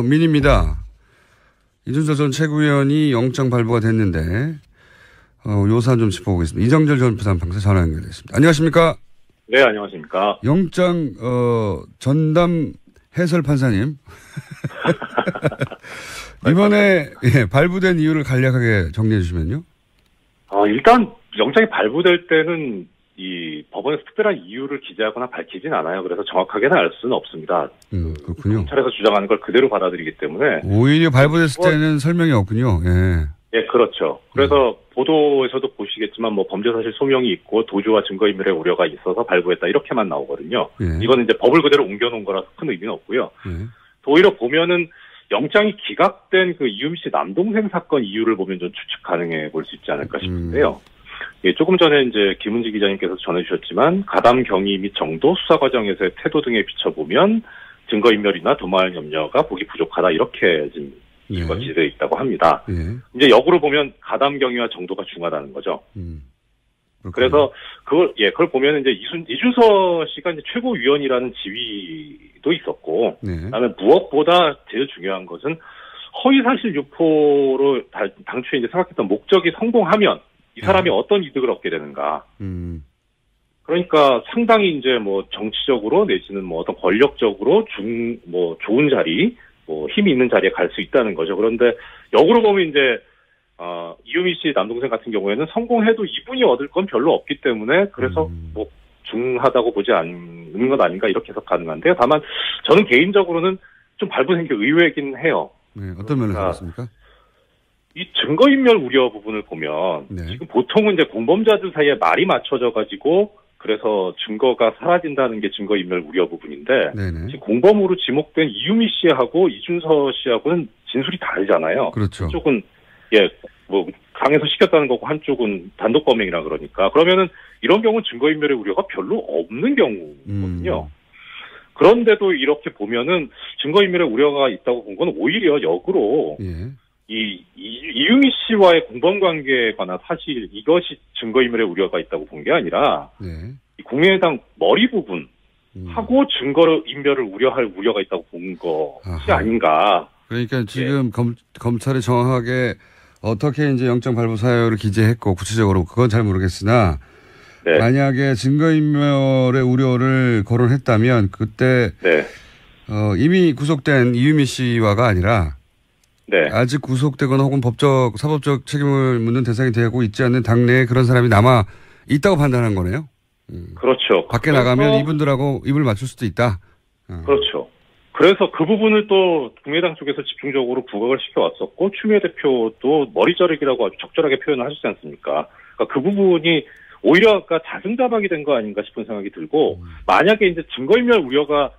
민입니다. 이준석 전 최고위원이 영장 발부가 됐는데, 요 사안 좀 짚어보겠습니다. 이정철 전 부산판사 전화 연결됐습니다. 안녕하십니까? 네, 안녕하십니까? 영장, 전담 해설 판사님. 이번에, 예, 발부된 이유를 간략하게 정리해 주시면요. 일단, 영장이 발부될 때는 이 법원에서 특별한 이유를 기재하거나 밝히진 않아요. 그래서 정확하게는 알 수는 없습니다. 그렇군요. 검찰에서 주장하는 걸 그대로 받아들이기 때문에. 오히려 발부됐을 때는 설명이 없군요. 예. 예, 그렇죠. 그래서 보도에서도 보시겠지만 뭐 범죄사실 소명이 있고 도주와 증거인멸의 우려가 있어서 발부했다 이렇게만 나오거든요. 예. 이거는 이제 법을 그대로 옮겨놓은 거라서 큰 의미는 없고요. 예. 오히려 보면은 영장이 기각된 그 이유미 씨 남동생 사건 이유를 보면 좀 추측 가능해 볼 수 있지 않을까 싶은데요. 예, 조금 전에 이제 김은지 기자님께서 전해주셨지만 가담 경위 및 정도 수사 과정에서의 태도 등에 비춰보면 증거인멸이나 도망 염려가 보기 부족하다 이렇게 지금 이유가 기재되어 있다고 합니다. 예. 이제 역으로 보면 가담 경위와 정도가 중하다는 거죠. 그래서 그걸 보면 이제 이준서 씨가 이제 최고위원이라는 지위도 있었고, 그다음에 무엇보다 제일 중요한 것은 허위사실 유포로 당초에 이제 생각했던 목적이 성공하면 이 사람이 어떤 이득을 얻게 되는가. 그러니까 상당히 이제 뭐 정치적으로 내지는 뭐 어떤 권력적으로 좋은 자리, 뭐 힘이 있는 자리에 갈 수 있다는 거죠. 그런데 역으로 보면 이제 이유미 씨 남동생 같은 경우에는 성공해도 이분이 얻을 건 별로 없기 때문에 그래서 뭐 중하다고 보지 않는 것 아닌가 이렇게 해석 가능한데요. 다만 저는 개인적으로는 좀 발부된 게 의외이긴 해요. 네, 어떤 면에서 그렇습니까? 이 증거인멸 우려 부분을 보면 지금 보통은 이제 공범자들 사이에 말이 맞춰져 가지고 그래서 증거가 사라진다는 게 증거인멸 우려 부분인데 지금 공범으로 지목된 이유미 씨하고 이준서 씨하고는 진술이 다르잖아요. 그렇죠. 한쪽은 뭐 강에서 시켰다는 거고 한쪽은 단독 범행이라 그러니까 그러면은 이런 경우는 증거인멸의 우려가 별로 없는 경우거든요. 그런데도 이렇게 보면은 증거인멸의 우려가 있다고 본 건 오히려 역으로 이유미 씨와의 공범관계에 관한 사실 이것이 증거인멸의 우려가 있다고 본 게 아니라 이 국민의당 머리 부분 하고 증거인멸을 우려할 우려가 있다고 본 것이 아닌가. 그러니까 지금 검찰이 정확하게 어떻게 이제 영장 발부 사유를 기재했고 구체적으로 그건 잘 모르겠으나 만약에 증거인멸의 우려를 거론했다면 그때 이미 구속된 이유미 씨와가 아니라 아직 구속되거나 혹은 사법적 책임을 묻는 대상이 되고 있지 않는 당내에 그런 사람이 남아 있다고 판단한 거네요. 그렇죠. 밖에 나가면 이분들하고 입을 맞출 수도 있다. 그렇죠. 그래서 그 부분을 또 국민의당 쪽에서 집중적으로 부각을 시켜왔었고 추미애 대표도 머리 자르기라고 아주 적절하게 표현을 하시지 않습니까? 그러니까 그 부분이 오히려 자승자박이 된 거 아닌가 싶은 생각이 들고 만약에 이제 증거인멸 우려가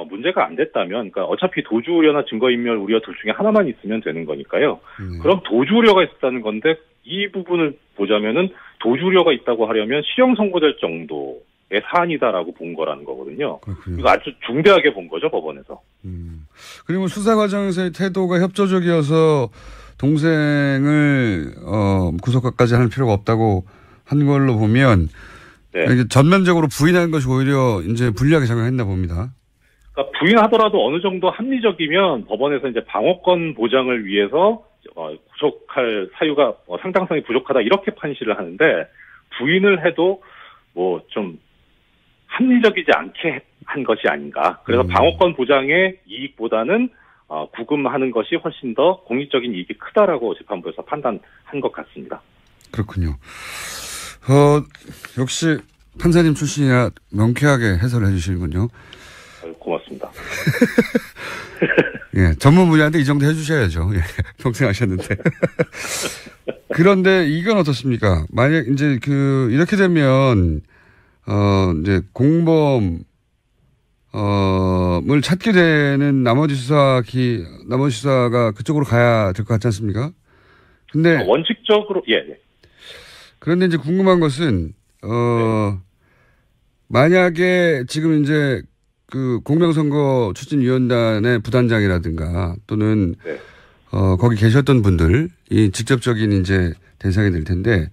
문제가 안 됐다면, 그러니까 어차피 도주 우려나 증거인멸 우려 둘 중에 하나만 있으면 되는 거니까요. 그럼 도주 우려가 있었다는 건데 이 부분을 보자면은 도주 우려가 있다고 하려면 실형 선고될 정도의 사안이다라고 본 거라는 거거든요. 그렇군요. 이거 아주 중대하게 본 거죠 법원에서. 그리고 수사 과정에서의 태도가 협조적이어서 동생을 구속까지 하는 필요가 없다고 한 걸로 보면 전면적으로 부인하는 것이 오히려 이제 불리하게 작용했나 봅니다. 그러니까 부인하더라도 어느 정도 합리적이면 법원에서 이제 방어권 보장을 위해서 구속할 사유가 상당성이 부족하다 이렇게 판시를 하는데 부인을 해도 뭐 좀 합리적이지 않게 한 것이 아닌가. 그래서 방어권 보장의 이익보다는 구금하는 것이 훨씬 더 공익적인 이익이 크다라고 재판부에서 판단한 것 같습니다. 그렇군요. 역시 판사님 출신이라 명쾌하게 해설을 해주시는군요. 고맙습니다. 예, 전문 분야인데 이 정도 해주셔야죠. 예, 평생 하셨는데. 그런데 이건 어떻습니까? 만약 이제 이렇게 되면 이제 공범을 찾게 되는 나머지 수사가 그쪽으로 가야 될 것 같지 않습니까? 근데 원칙적으로 그런데 이제 궁금한 것은 만약에 지금 이제 공명선거 추진위원단의 부단장이라든가 또는 거기 계셨던 분들이 직접적인 이제 대상이 될 텐데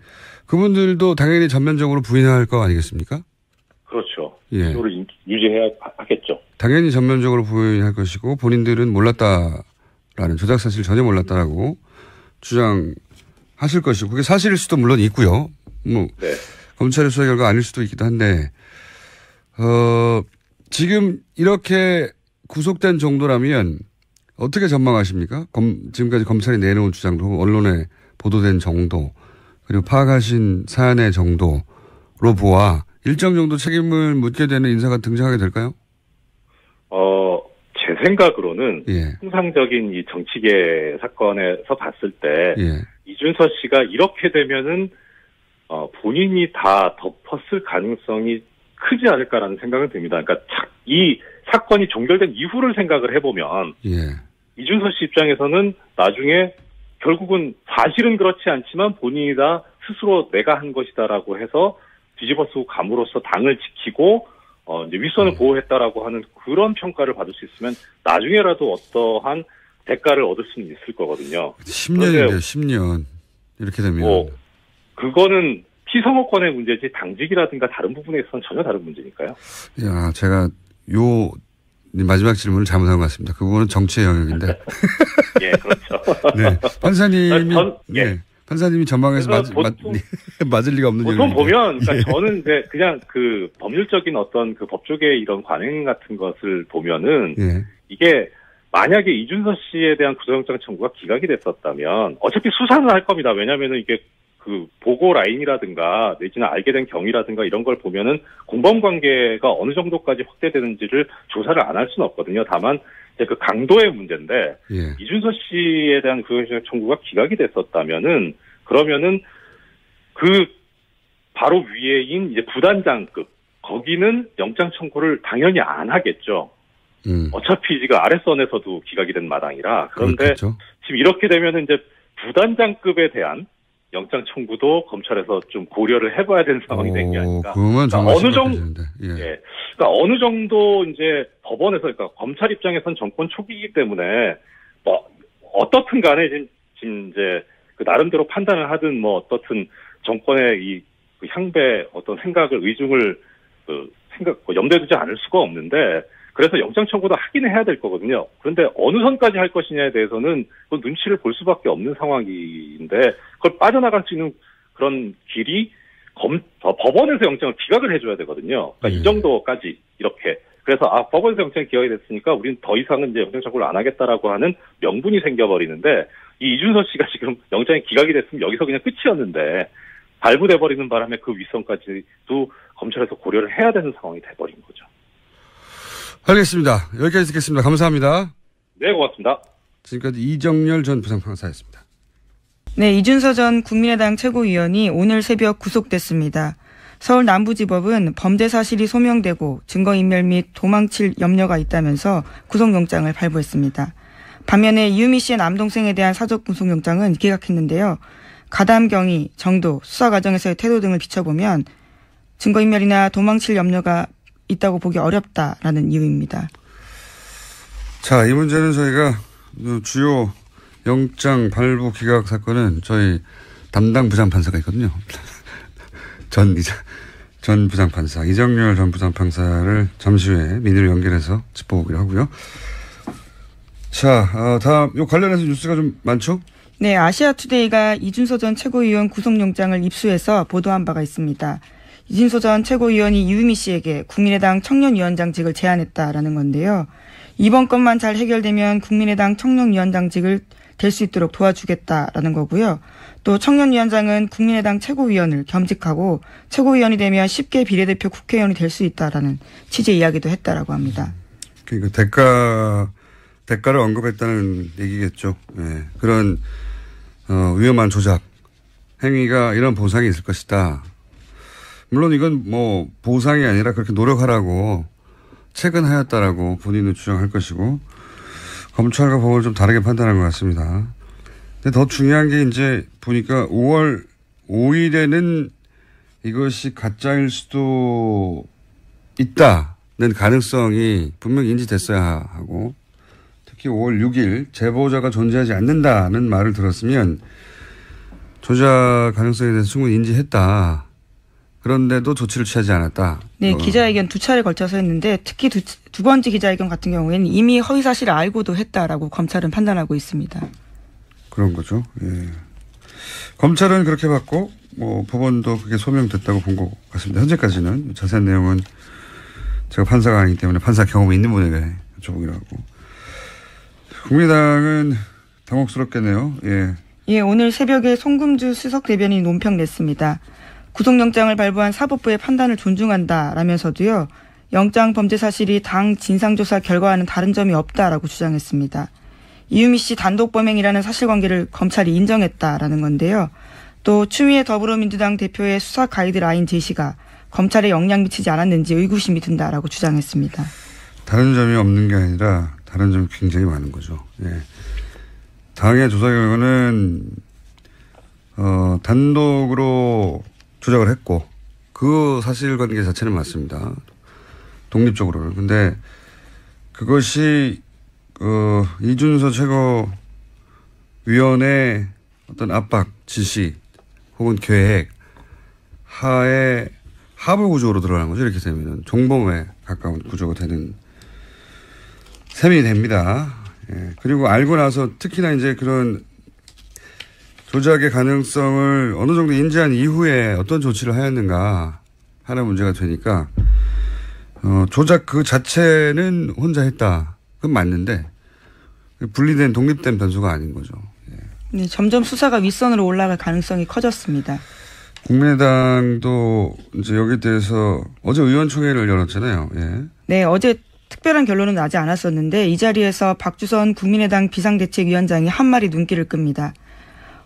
그분들도 당연히 전면적으로 부인할 거 아니겠습니까? 그렇죠. 예. 이거를 유지해야 하겠죠. 당연히 전면적으로 부인할 것이고 본인들은 몰랐다라는 조작 사실 전혀 몰랐다라고 주장하실 것이고 그게 사실일 수도 물론 있고요. 뭐 네. 검찰의 수사 결과 아닐 수도 있기도 한데 지금 이렇게 구속된 정도라면 어떻게 전망하십니까? 지금까지 검찰이 내놓은 주장도 언론에 보도된 정도 그리고 파악하신 사안의 정도로 보아 일정 정도 책임을 묻게 되는 인사가 등장하게 될까요? 제 생각으로는 통상적인 이 정치계 사건에서 봤을 때 이준서 씨가 이렇게 되면은 본인이 다 덮었을 가능성이 크지 않을까라는 생각은 듭니다. 그러니까 이 사건이 종결된 이후를 생각을 해보면 이준서 씨 입장에서는 나중에 결국은 사실은 그렇지 않지만 본인이 다 스스로 내가 한 것이다라고 해서 뒤집어쓰고 감으로써 당을 지키고 이제 윗선을 보호했다라고 하는 그런 평가를 받을 수 있으면 나중에라도 어떠한 대가를 얻을 수는 있을 거거든요. 10년인데요, 10년. 이렇게 되면. 그거는 피선거권의 문제지 당직이라든가 다른 부분에 있어서는 전혀 다른 문제니까요. 야, 제가 마지막 질문을 잘못한 것 같습니다. 그 부분은 정치의 영역인데. 예, 그렇죠. 네. 판사님이 전망해서 맞을 리가 없는 보통 보면, 그러니까 저는 이제 그냥 그 법률적인 어떤 그 법조계의 이런 관행 같은 것을 보면은 이게 만약에 이준서 씨에 대한 구속영장 청구가 기각이 됐었다면 어차피 수사는 할 겁니다. 왜냐면은 이게 그 보고 라인이라든가 내지는 알게 된 경위라든가 이런 걸 보면은 공범 관계가 어느 정도까지 확대되는지를 조사를 안 할 수는 없거든요. 다만 이제 그 강도의 문제인데 이준서 씨에 대한 구속영장 청구가 기각이 됐었다면은 그러면은 그 바로 위에인 이제 부단장급 거기는 영장 청구를 당연히 안 하겠죠. 어차피 지금 아랫선에서도 기각이 된 마당이라. 그런데 그렇겠죠. 지금 이렇게 되면은 이제 부단장급에 대한 영장 청구도 검찰에서 좀 고려를 해봐야 되는 상황이 된 게 아닌가. 그러니까 어느 정도, 그러니까 어느 정도 이제 법원에서, 그러니까 검찰 입장에선 정권 초기이기 때문에 뭐 어떻든 간에 지금 이제 그 나름대로 판단을 하든 뭐 어떻든 정권의 이 그 향배 어떤 생각을 의중을 염두에 두지 않을 수가 없는데. 그래서 영장 청구도 하긴 해야 될 거거든요. 그런데 어느 선까지 할 것이냐에 대해서는 그 눈치를 볼 수밖에 없는 상황인데 그걸 빠져나갈 수 있는 그런 길이 법원에서 영장을 기각을 해줘야 되거든요. 그러니까 이 정도까지 이렇게. 그래서 법원에서 영장이 기각이 됐으니까 우리는 더 이상은 이제 영장 청구를 안 하겠다라고 하는 명분이 생겨버리는데 이 이준서 씨가 지금 영장이 기각이 됐으면 여기서 그냥 끝이었는데 발부돼버리는 바람에 그 윗선까지도 검찰에서 고려를 해야 되는 상황이 돼버린 거죠. 알겠습니다. 여기까지 듣겠습니다. 감사합니다. 네, 고맙습니다. 지금까지 이정열 전 부장판사였습니다. 네, 이준서 전 국민의당 최고위원이 오늘 새벽 구속됐습니다. 서울 남부지법은 범죄 사실이 소명되고 증거인멸 및 도망칠 염려가 있다면서 구속영장을 발부했습니다. 반면에 이유미 씨의 남동생에 대한 사적 구속영장은 기각했는데요. 가담 경위, 정도, 수사 과정에서의 태도 등을 비춰보면 증거인멸이나 도망칠 염려가 있다고 보기 어렵다라는 이유입니다. 자, 이 문제는 저희가 주요 영장 발부 기각 사건은 저희 담당 부장판사가 있거든요. 전 부장판사, 이정열 전 부장판사를 잠시 후에 민의로 연결해서 짚어보기로 하고요. 자, 다음, 요 관련해서 뉴스가 좀 많죠? 네, 아시아투데이가 이준서 전 최고위원 구속영장을 입수해서 보도한 바가 있습니다. 이준서 전 최고위원이 이유미 씨에게 국민의당 청년위원장직을 제안했다라는 건데요. 이번 건만 잘 해결되면 국민의당 청년위원장직을 될 수 있도록 도와주겠다라는 거고요. 또 청년위원장은 국민의당 최고위원을 겸직하고 최고위원이 되면 쉽게 비례대표 국회의원이 될 수 있다라는 취지의 이야기도 했다라고 합니다. 그러니까 대가를 언급했다는 얘기겠죠. 네. 그런 위험한 조작 행위가 이런 보상이 있을 것이다. 물론 이건 뭐 보상이 아니라 그렇게 노력하라고 체근하였다라고 본인은 주장할 것이고 검찰과 법원을 좀 다르게 판단한 것 같습니다. 근데 더 중요한 게 이제 보니까 5월 5일에는 이것이 가짜일 수도 있다는 가능성이 분명히 인지됐어야 하고 특히 5월 6일 제보자가 존재하지 않는다는 말을 들었으면 조작 가능성에 대해서 충분히 인지했다. 그런데도 조치를 취하지 않았다. 네, 기자회견 2차례 걸쳐서 했는데 특히 두 번째 기자회견 같은 경우에는 이미 허위 사실을 알고도 했다라고 검찰은 판단하고 있습니다. 그런 거죠. 예. 검찰은 그렇게 봤고 법원도 그게 소명됐다고 본 것 같습니다. 현재까지는 자세한 내용은 제가 판사가 아니기 때문에 판사 경험이 있는 분에게 여쭤보기로 하고. 국민의당은 당혹스럽겠네요. 예. 예, 오늘 새벽에 송금주 수석 대변인이 논평 냈습니다. 구속영장을 발부한 사법부의 판단을 존중한다라면서도요. 영장 범죄 사실이 당 진상조사 결과와는 다른 점이 없다라고 주장했습니다. 이유미 씨 단독 범행이라는 사실관계를 검찰이 인정했다라는 건데요. 또 추미애 더불어민주당 대표의 수사 가이드라인 제시가 검찰에 영향 미치지 않았는지 의구심이 든다라고 주장했습니다. 다른 점이 없는 게 아니라 다른 점이 굉장히 많은 거죠. 예. 당의 조사 결과는 단독으로 조작을 했고 그 사실관계 자체는 맞습니다. 독립적으로는. 근데 그것이 이준서 최고위원의 어떤 압박, 지시 혹은 계획 하에 하부 구조로 들어가는 거죠. 이렇게 되면 종범에 가까운 구조가 되는 셈이 됩니다. 예. 그리고 알고 나서 특히나 이제 그런 조작의 가능성을 어느 정도 인지한 이후에 어떤 조치를 하였는가 하는 문제가 되니까 조작 그 자체는 혼자 했다. 그건 맞는데 분리된 독립된 변수가 아닌 거죠. 예. 네, 점점 수사가 윗선으로 올라갈 가능성이 커졌습니다. 국민의당도 이제 여기에 대해서 어제 의원총회를 열었잖아요. 예. 네, 어제 특별한 결론은 나지 않았었는데 이 자리에서 박주선 국민의당 비상대책위원장이 한 말이 눈길을 끕니다.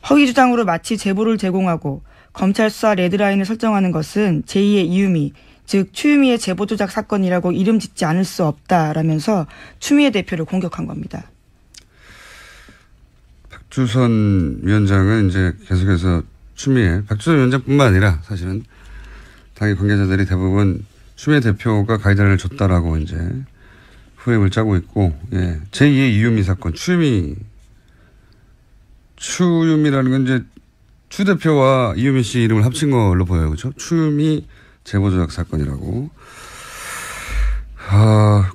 허위 주장으로 마치 제보를 제공하고 검찰 수사 레드라인을 설정하는 것은 제2의 이유미, 즉 추미애 제보 조작 사건이라고 이름 짓지 않을 수 없다라면서 추미애 대표를 공격한 겁니다. 박주선 위원장은 이제 계속해서 박주선 위원장뿐만 아니라 사실은 당의 관계자들이 대부분 추미애 대표가 가이드라인을 줬다라고 이제 프레임을 짜고 있고, 예. 제2의 이유미 사건, 추유미라는 건 이제 추 대표와 이유미 씨 이름을 합친 걸로 보여요. 그렇죠? 추유미 제보 조작 사건이라고.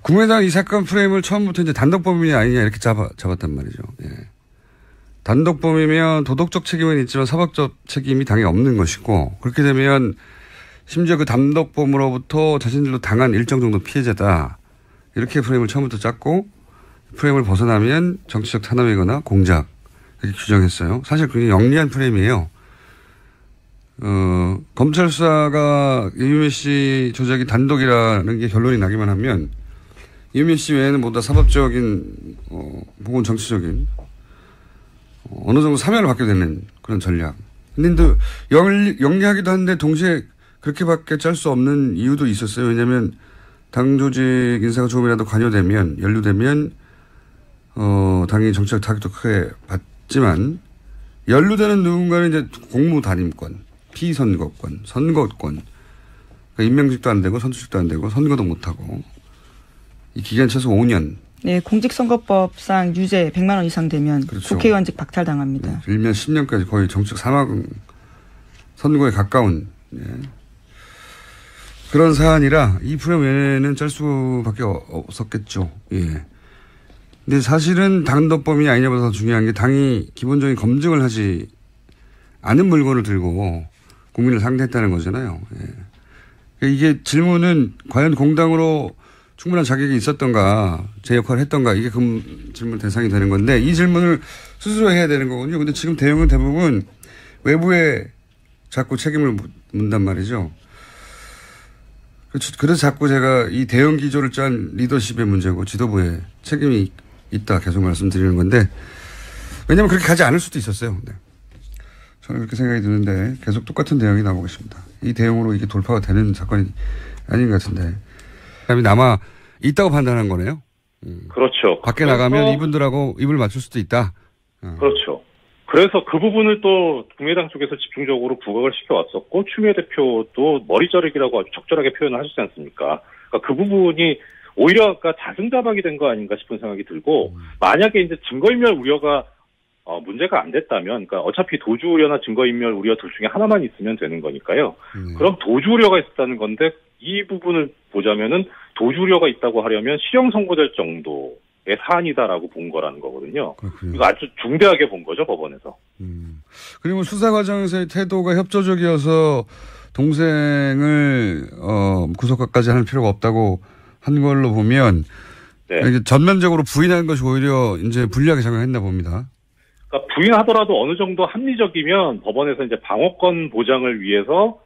국민의당 이 사건 프레임을 처음부터 이제 단독범인이 아니냐 이렇게 잡았단 말이죠. 예. 단독범이면 도덕적 책임은 있지만 사법적 책임이 당연히 없는 것이고 그렇게 되면 심지어 그 단독범으로부터 자신들도 당한 일정 정도 피해자다. 이렇게 프레임을 처음부터 짰고 프레임을 벗어나면 정치적 탄압이거나 공작 이렇게 규정했어요. 사실 굉장히 영리한 프레임이에요. 검찰 수사가 이유미 씨 조작이 단독이라는 게 결론이 나기만 하면 이유미 씨 외에는 모두 다 사법적인 혹은 정치적인 어느 정도 사면을 받게 되는 그런 전략. 근데 영리하기도 한데 동시에 그렇게밖에 짤 수 없는 이유도 있었어요. 왜냐하면 당 조직 인사가 조금이라도 관여되면 연루되면 당연히 정치적 타격도 크게 받지만 연루되는 누군가는 이제 공무단임권, 피선거권, 선거권, 그러니까 임명직도 안 되고 선출직도 안 되고 선거도 못 하고 이 기간 최소 5년. 네, 공직선거법상 유죄 100만 원 이상 되면 그렇죠. 국회의원직 박탈당합니다. 네, 일면 10년까지 거의 정치적 사망 선거에 가까운 그런 사안이라 이 프레임 외에는 짤 수밖에 없었겠죠. 예. 근데 사실은 단독범이 아니냐보다 더 중요한 게 당이 기본적인 검증을 하지 않은 물건을 들고 국민을 상대했다는 거잖아요. 예. 이게 질문은 과연 공당으로 충분한 자격이 있었던가, 제 역할을 했던가, 이게 그 질문 대상이 되는 건데, 이 질문을 스스로 해야 되는 거거든요. 근데 지금 대응은 대부분 외부에 자꾸 책임을 묻단 말이죠. 그래서 자꾸 제가 이 대응 기조를 짠 리더십의 문제고 지도부의 책임이 있다 계속 말씀드리는 건데, 왜냐하면 그렇게 가지 않을 수도 있었어요. 네. 저는 그렇게 생각이 드는데 계속 똑같은 대응이 나오고 있습니다. 이 대응으로 이게 돌파가 되는 사건이 아닌 것 같은데. 그다음에 남아 있다고 판단한 거네요. 그렇죠. 밖에 나가면 이분들하고 입을 맞출 수도 있다. 그렇죠. 그래서 그 부분을 또 국민의당 쪽에서 집중적으로 부각을 시켜왔었고 추미애 대표도 머리 자르기라고 아주 적절하게 표현을 하시지 않습니까? 그러니까 그 부분이 오히려 자승자박이 된 거 아닌가 싶은 생각이 들고 만약에 이제 증거인멸 우려가 문제가 안 됐다면, 그러니까 어차피 도주 우려나 증거인멸 우려 둘 중에 하나만 있으면 되는 거니까요. 그럼 도주 우려가 있었다는 건데 이 부분을 보자면은 도주 우려가 있다고 하려면 실형 선고될 정도의 사안이다라고 본 거라는 거거든요. 그렇군요. 이거 아주 중대하게 본 거죠, 법원에서. 그리고 수사 과정에서의 태도가 협조적이어서 동생을 구속까지 할 필요가 없다고 한 걸로 보면 네. 전면적으로 부인하는 것이 오히려 이제 불리하게 작용했나 봅니다. 그러니까 부인하더라도 어느 정도 합리적이면 법원에서 이제 방어권 보장을 위해서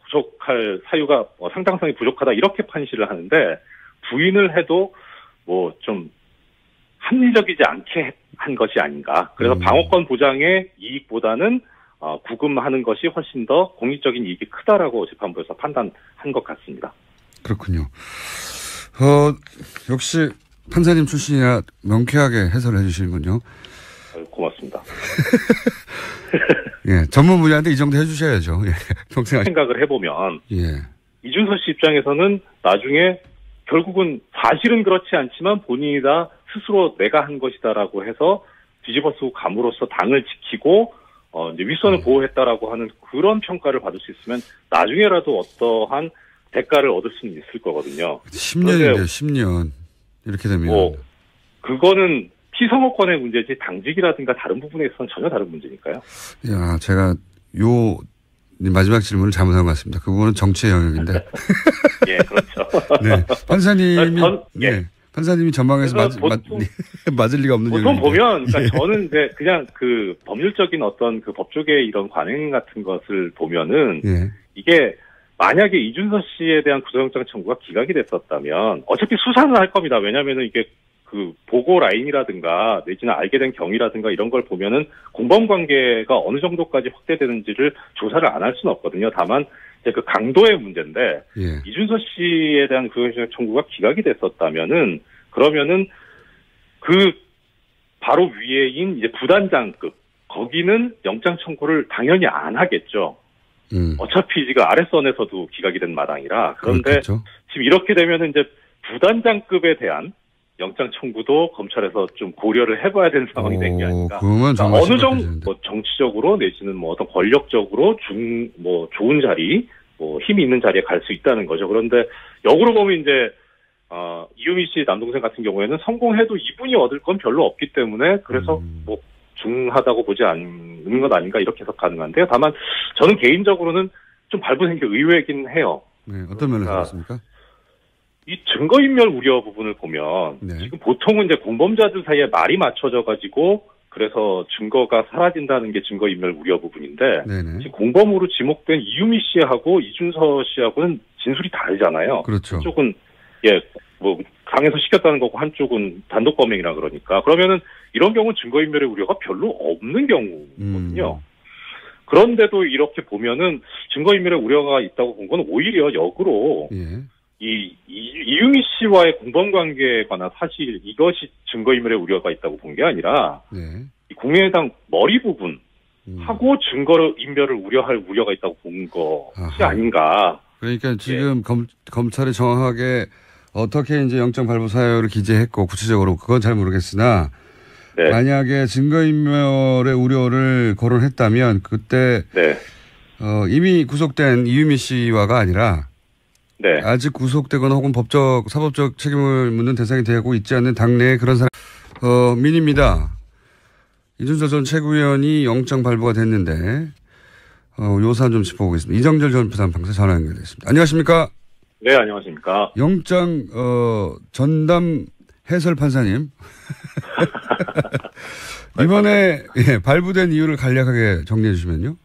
구속할 사유가 상당성이 부족하다 이렇게 판시를 하는데 부인을 해도 뭐 좀 합리적이지 않게 한 것이 아닌가. 그래서 방어권 보장의 이익보다는 구금하는 것이 훨씬 더 공익적인 이익이 크다라고 재판부에서 판단한 것 같습니다. 그렇군요. 역시 판사님 출신이라 명쾌하게 해설을 해주시는군요. 고맙습니다. 예, 전문 분야인데 이 정도 해주셔야죠. 예, 평생 생각을 해보면 예. 이준서 씨 입장에서는 나중에 결국은 사실은 그렇지 않지만 본인이 다 스스로 내가 한 것이다라고 해서 뒤집어 쓰고 감으로써 당을 지키고 이제 윗선을 보호했다라고 하는 그런 평가를 받을 수 있으면 나중에라도 어떠한 대가를 얻을 수는 있을 거거든요. 10년인데요, 10년. 이렇게 되면. 그거는 피선거권의 문제지 당직이라든가 다른 부분에 있어서는 전혀 다른 문제니까요. 야, 제가 마지막 질문을 잘못한 것 같습니다. 그 부분은 정치의 영역인데. 예, 그렇죠. 네. 판사님이, 네. 판사님이 전망해서 맞을 리가 없는 보통 보면, 그러니까 예. 저는 이제 그냥 그 법률적인 어떤 그 법조계의 이런 관행 같은 것을 보면은 예. 이게 만약에 이준서 씨에 대한 구속영장 청구가 기각이 됐었다면 어차피 수사는 할 겁니다. 왜냐면은 이게 그 보고 라인이라든가 내지는 알게 된 경위라든가 이런 걸 보면은 공범 관계가 어느 정도까지 확대되는지를 조사를 안 할 수는 없거든요. 다만 이제 그 강도의 문제인데 예. 이준서 씨에 대한 구속영장 청구가 기각이 됐었다면은 그러면은 그 바로 위에인 이제 부단장급 거기는 영장 청구를 당연히 안 하겠죠. 어차피 지금 아랫선에서도 기각이 된 마당이라. 그런데 그렇겠죠. 지금 이렇게 되면은 이제 부단장급에 대한 영장 청구도 검찰에서 좀 고려를 해봐야 되는 상황이 된 게 아닌가. 그러니까 어느 정도 뭐 정치적으로 내지는 뭐 어떤 권력적으로 좋은 자리, 힘이 있는 자리에 갈 수 있다는 거죠. 그런데 역으로 보면 이제 이유미 씨 남동생 같은 경우에는 성공해도 이분이 얻을 건 별로 없기 때문에 그래서 중하다고 보지 않는 것 아닌가 이렇게 해석 가능한데요. 다만 저는 개인적으로는 좀 발부된 게 의외이긴 해요. 네, 어떤 면에서 그렇습니까? 이 증거인멸 우려 부분을 보면 네. 지금 보통은 이제 공범자들 사이에 말이 맞춰져 가지고 그래서 증거가 사라진다는 게 증거인멸 우려 부분인데 네네. 지금 공범으로 지목된 이유미 씨하고 이준서 씨하고는 진술이 다르잖아요. 그렇죠. 한쪽은 강에서 시켰다는 거고 한쪽은 단독 범행이라 그러니까 그러면은 이런 경우는 증거인멸의 우려가 별로 없는 경우거든요. 그런데도 이렇게 보면은 증거인멸의 우려가 있다고 본 건 오히려 역으로 예. 이유미 씨와의 공범관계에 관한 사실 이것이 증거인멸의 우려가 있다고 본 게 아니라 네. 이 국민의당 머리 부분 하고 증거인멸을 우려할 우려가 있다고 본 것이 아닌가. 그러니까 지금 예. 검찰이 정확하게 어떻게 이제 영장 발부 사유를 기재했고 구체적으로 그건 잘 모르겠으나 네. 만약에 증거인멸의 우려를 거론했다면 그때 네. 이미 구속된 이유미 씨와가 아니라 네. 아직 구속되거나 혹은 사법적 책임을 묻는 대상이 되고 있지 않는 당내의 그런 사람, 민입니다. 이준서 전 최고위원이 영장 발부가 됐는데, 요 사안 좀 짚어보겠습니다. 이정철 전 부산판사 전화 연결됐습니다. 안녕하십니까? 네, 안녕하십니까? 영장, 전담 해설 판사님. 이번에, 예, 발부된 이유를 간략하게 정리해 주시면요.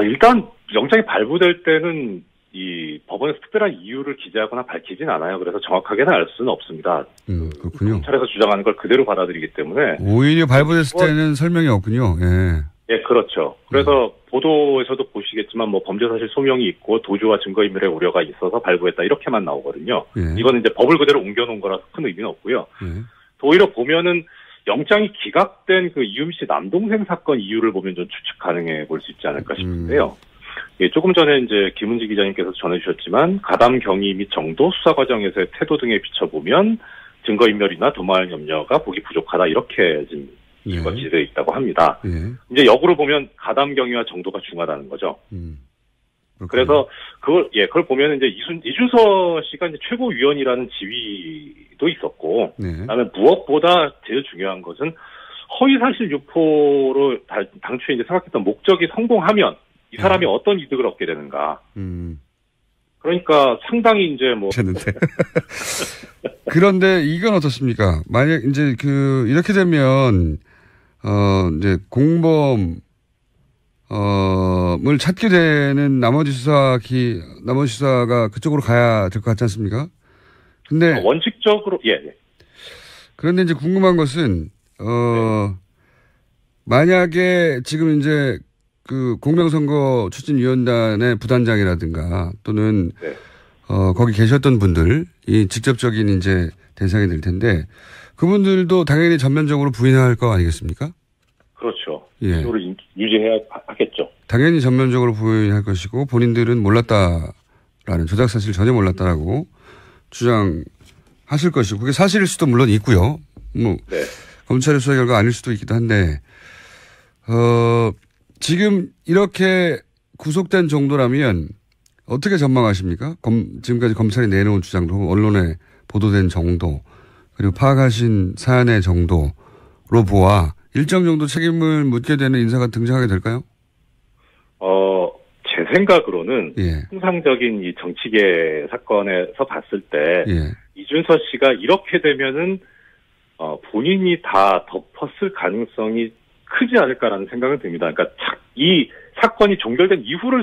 일단, 영장이 발부될 때는 이 법원에서 특별한 이유를 기재하거나 밝히진 않아요. 그래서 정확하게는 알 수는 없습니다. 그렇군요. 검찰에서 주장하는 걸 그대로 받아들이기 때문에. 오히려 발부됐을 때는 설명이 없군요. 예. 예, 그렇죠. 그래서 보도에서도 보시겠지만 범죄 사실 소명이 있고 도주와 증거인멸의 우려가 있어서 발부했다 이렇게만 나오거든요. 예. 이거는 이제 법을 그대로 옮겨놓은 거라서 큰 의미는 없고요. 예. 오히려 보면은 영장이 기각된 그 이유미 씨 남동생 사건 이유를 보면 좀 추측 가능해 볼 수 있지 않을까 싶은데요. 예, 조금 전에 이제 김은지 기자님께서 전해주셨지만 가담 경위 및 정도, 수사 과정에서의 태도 등에 비춰보면 증거인멸이나 도말 염려가 보기 부족하다 이렇게 지금 이유가 기재되어 있다고 합니다. 이제 역으로 보면 가담 경위와 정도가 중하다는 거죠. 그래서 그걸 보면 이제 이준서 씨가 이제 최고위원이라는 지위도 있었고, 그다음에 무엇보다 제일 중요한 것은 허위사실 유포로 당초에 이제 생각했던 목적이 성공하면 이 사람이 어떤 이득을 얻게 되는가. 그러니까 상당히 이제 뭐. 그런데 이건 어떻습니까? 만약 이제 이렇게 되면, 이제 공범, 을 찾게 되는 나머지 수사가 그쪽으로 가야 될 것 같지 않습니까? 근데. 원칙적으로, 예. 그런데 이제 궁금한 것은, 만약에 지금 이제 공명선거 추진위원단의 부단장이라든가 또는, 거기 계셨던 분들이 직접적인 이제 대상이 될 텐데 그분들도 당연히 전면적으로 부인할 거 아니겠습니까? 그렇죠. 예. 이걸 유지해야 하겠죠. 당연히 전면적으로 부인할 것이고 본인들은 몰랐다라는 조작 사실 전혀 몰랐다라고 주장하실 것이고 그게 사실일 수도 물론 있고요. 검찰의 수사 결과 아닐 수도 있기도 한데 지금 이렇게 구속된 정도라면 어떻게 전망하십니까? 지금까지 검찰이 내놓은 주장도 언론에 보도된 정도 그리고 파악하신 사안의 정도로 보아 일정 정도 책임을 묻게 되는 인사가 등장하게 될까요? 제 생각으로는 통상적인 이 정치계 사건에서 봤을 때 이준서 씨가 이렇게 되면은 본인이 다 덮었을 가능성이 크지 않을까라는 생각은 듭니다. 그러니까 이 사건이 종결된 이후를